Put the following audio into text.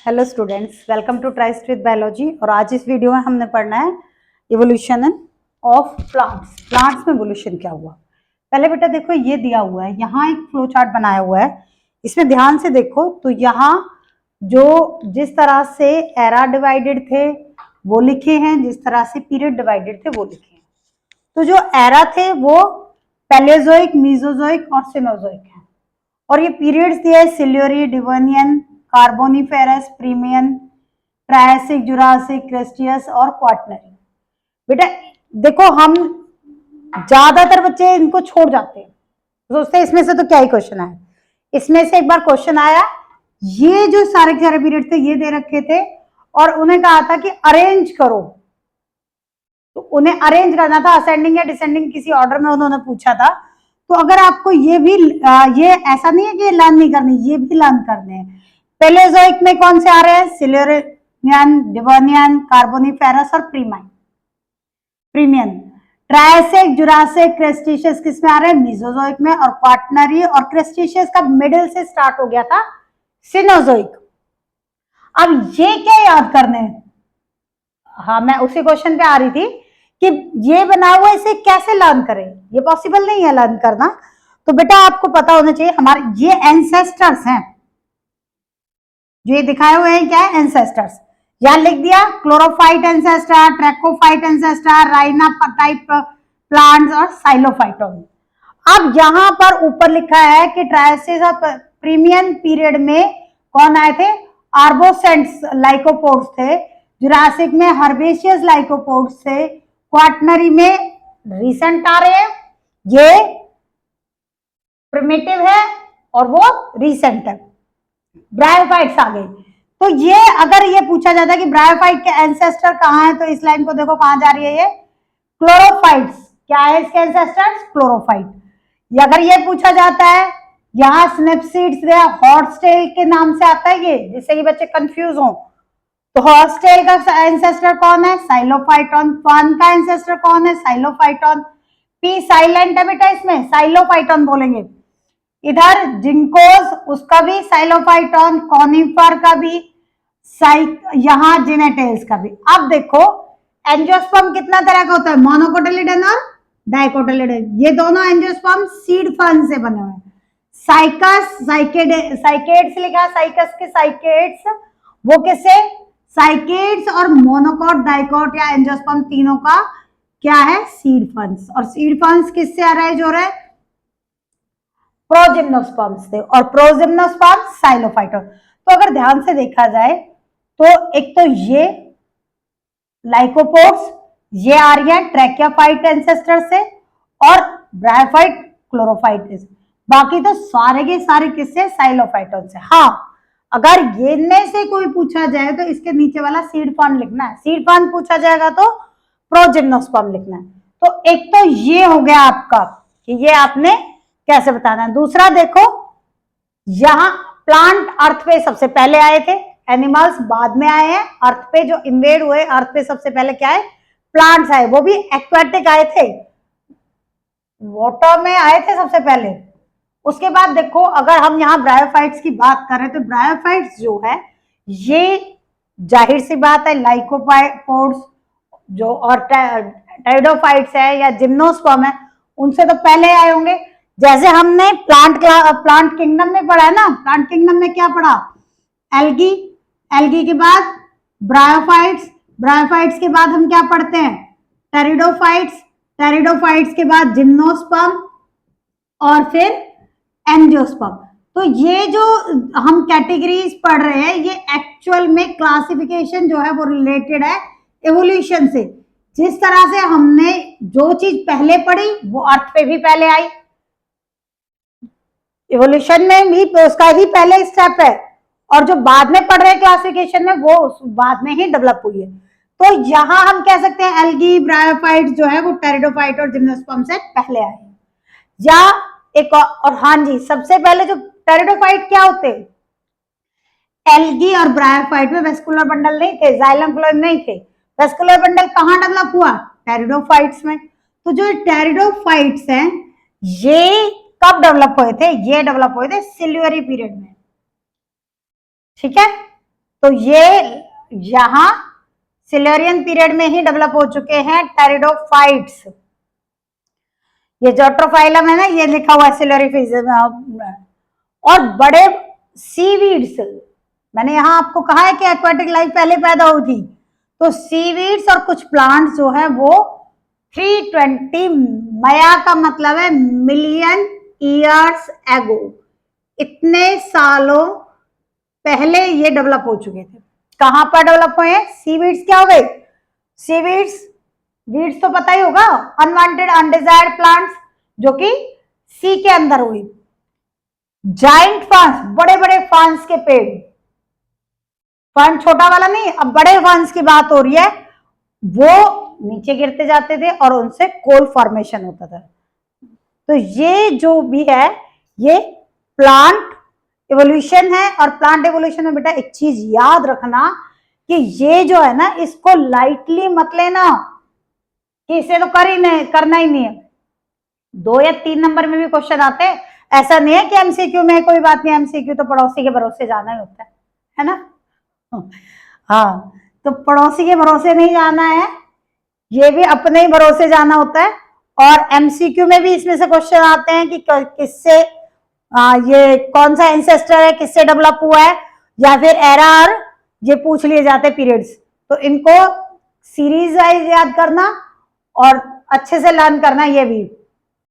Hello students, welcome to tryst with biology. और आज इस वीडियो में हमने पढ़ना है इवोल्यूशन ऑफ प्लांट्स। प्लांट्स में इवोल्यूशन क्या हुआ। पहले बेटा देखो, ये दिया हुआ है, यहाँ एक फ्लो चार्ट बनाया हुआ है। इसमें ध्यान से देखो तो यहाँ जो जिस तरह से एरा डिवाइडेड थे वो लिखे हैं, जिस तरह से पीरियड डिवाइडेड थे वो लिखे हैं। तो जो एरा थे वो पैलेओजोइक, मीजोजोइक और सिनोजोइक है। और ये पीरियड्स दिया है सिल्यूरी, डिवर्नियन, कार्बोनिफेरस, प्रीमियन, ट्रायसिक, जुरासिक, क्रेस्टियस और क्वाटरनरी। बेटा देखो, हम ज्यादातर बच्चे इनको छोड़ जाते हैं, सोचते हैं इसमें से तो क्या ही क्वेश्चन आया। इसमें से एक बार क्वेश्चन आया, ये जो सारे के सारे पीरियड थे ये दे रखे थे और उन्हें कहा था कि अरेंज करो। तो उन्हें अरेंज करना था असेंडिंग या डिसेंडिंग किसी ऑर्डर में, उन्होंने पूछा था। तो अगर आपको ये भी ये ऐसा नहीं है कि लर्न नहीं करनी, ये भी लर्न करने हैं। पैलेओजोइक में कौन से आ रहे हैं? सिल्यूरियन, डिवर्नियन, कार्बोनिफेरस और प्रीमियन। ट्रायसिक, जुरासिक, क्रेस्टिशियस किस में आ रहे हैं? मीजोजोइक में। और क्वाटरनरी और क्रेस्टिशियस का मिडिल से स्टार्ट हो गया था सिनोजोइक। अब ये क्या याद करने हैं? हाँ, मैं उसी क्वेश्चन पे आ रही थी कि ये बना हुआ इसे कैसे लर्न करें। ये पॉसिबल नहीं है लर्न करना। तो बेटा आपको पता होना चाहिए हमारे ये एंसेस्टर्स हैं, जो ये दिखाए हुए हैं क्या है? एंसेस्टर्स। यहां लिख दिया chlorophyte ancestor, tracheophyte ancestor, rhynia type plants और साइलोफाइटोन। अब यहां पर ऊपर लिखा है कि ट्रायसिस और प्रीमियन पीरियड में कौन आए थे? आर्बोसेंट्स लाइकोपोड्स थे। जुरासिक में हर्बेशियस लाइकोपोड्स थे। क्वाटरनरी में रिसेंट आ रहे हैं, ये प्रिमिटिव है और वो रिसेंट है। ब्रायोफाइट्स आ गई। तो ये अगर ये पूछा जाता है कि ब्रायोफाइट के एंसेस्टर कहाँ है, तो इस लाइन को देखो कहां जा रही है, ये क्लोरोफाइट्स। क्या है इसके एंसेस्टर्स? क्लोरोफाइट। अगर ये पूछा जाता है यहाँ स्नेपसीड्स हॉर्सटेल के नाम से आता है ये, जिससे कि बच्चे कंफ्यूज हो, तो हॉर्सटेल का एंसेस्टर कौन है? साइलोफाइटोन। फर्न का एंसेस्टर कौन है? साइलोफाइटोन। पी साइलेंट है बेटा, इसमें साइलोफाइटोन बोलेंगे। इधर जिंकोस, उसका भी साइलोफाइटोन। कॉनिफर का भी, यहाँ जिनेटेल्स का भी। अब देखो एंजियोस्पर्म कितना तरह का होता है? मोनोकोटिलिडन और डाइकोटिलिडन। ये दोनों एंजियोस्पर्म सीड फर्न से बने हुए हैं। साइकस, साइकेड्स लिखा, साइकस के साइकेड्स, वो किससे? साइकेड्स और मोनोकॉट, डाइकोट या एंजियोस्पर्म तीनों का क्या है? Seed ferns. और सीड फर्न्स किससे अराइज हो रहा है? प्रोजिम्नोस्पर्म्स से। और प्रोजिम्नोस्पर्म साइलोफाइटोन। तो अगर ध्यान से देखा जाए तो एक तो ये लाइकोपोड्स ये आ रही है ट्रैकियोफाइट एंसेस्टर से, और ब्रायोफाइट क्लोरोफाइट से। बाकी तो सारे के सारे किससे? साइलोफाइटोन से। हाँ, अगर ये में से कोई पूछा जाए तो इसके नीचे वाला सीड फर्न लिखना है। सीड फर्न पूछा जाएगा तो प्रोजिम्नोस्पर्म लिखना है। तो एक तो ये हो गया आपका कि ये आपने कैसे बताना है। दूसरा देखो, यहां प्लांट अर्थ पे सबसे पहले आए थे, एनिमल्स बाद में आए हैं। अर्थ पे जो इन्वेड हुए, अर्थ पे सबसे पहले क्या है? प्लांट्स आए, वो भी एक्वेटिक आए थे, वाटर में आए थे सबसे पहले। उसके बाद देखो, अगर हम यहाँ ब्रायोफाइट्स की बात करें तो ब्रायोफाइट्स जो है ये जाहिर सी बात है लाइकोपोड्स जो और टेरिडोफाइट्स है या जिम्नोस्पर्म है, उनसे तो पहले आए होंगे। जैसे हमने प्लांट किंगडम में पढ़ा है ना, प्लांट किंगडम में क्या पढ़ा? एल्गी, एल्गी के बाद ब्रायोफाइट्स, ब्रायोफाइट्स के बाद हम क्या पढ़ते हैं? टेरिडोफाइट्स, टेरिडोफाइट्स के बाद जिम्नोस्पर्म और फिर एंजियोस्पर्म। तो ये जो हम कैटेगरीज पढ़ रहे हैं, ये एक्चुअल में क्लासिफिकेशन जो है वो रिलेटेड है एवोल्यूशन से। जिस तरह से हमने जो चीज पहले पढ़ी वो अर्थ पे भी पहले आई, इवोल्यूशन में भी उसका ही पहले स्टेप है, और जो बाद में पढ़ रहे हैं क्लासिफिकेशन में वो बाद में ही डेवलप हुई है। तो यहां हम कह सकते हैं एल्गी, ब्रायोफाइट जो है वो टेरिडोफाइट और जिम्नोस्पर्म से पहले आए हैं। या एक और हाँ जी, सबसे पहले जो टेरिडोफाइट क्या होते हैं? एल्गी और ब्रायोफाइट में वेस्कुलर बंडल नहीं थे, जाइलम फ्लोएम नहीं थे। वेस्कुलर बंडल कहां डेवलप हुआ? टेरिडोफाइट्स में। तो जो टेरिडोफाइट्स हैं ये कब डेवलप हुए थे? ये डेवलप हुए थे सिल्यूरी पीरियड में। ठीक है, तो ये यहां सिल्यूरियन पीरियड में ही डेवलप हो चुके हैं टेरिडोफाइट्स। ये जोट्रोफाइलम है ना, ये लिखा हुआ है सिल्यूरिफिज। और बड़े सीवीड्स, मैंने यहां आपको कहा है कि एक्वाटिक लाइफ पहले पैदा हुई थी, तो सीवीड्स और कुछ प्लांट्स जो है वो 320 मया का मतलब है मिलियन ईयर्स एगो, इतने सालों पहले ये डेवलप हो चुके थे। कहां पर डेवलप हुए हैं? सीवीड्स क्या हो गए? सीवीड्स, वीड्स तो पता ही होगा, अनवांटेड अनडिजायर्ड प्लांट्स जो कि सी के अंदर हुई। जाइंट फर्न्स, बड़े बड़े फर्न्स के पेड़, फर्न छोटा वाला नहीं, अब बड़े फर्न्स की बात हो रही है, वो नीचे गिरते जाते थे और उनसे कोल फॉर्मेशन होता था। तो ये जो भी है ये प्लांट इवोल्यूशन है। और प्लांट इवोल्यूशन में बेटा एक चीज याद रखना कि ये जो है ना, इसको लाइटली मत लेना कि इसे तो करना ही नहीं है। 2 या 3 नंबर में भी क्वेश्चन आते हैं, ऐसा नहीं है कि एमसीक्यू में कोई बात नहीं, एमसीक्यू तो पड़ोसी के भरोसे जाना ही होता है ना। हाँ, तो पड़ोसी के भरोसे नहीं जाना है, ये भी अपने ही भरोसे जाना होता है। और एमसीक्यू में भी इसमें से क्वेश्चन आते हैं कि किससे ये कौन सा एंसेस्टर है, किससे डेवलप हुआ है, या फिर एरर, ये पूछ लिए जाते हैं पीरियड्स। तो इनको सीरीज वाइज याद करना और अच्छे से लर्न करना, ये भी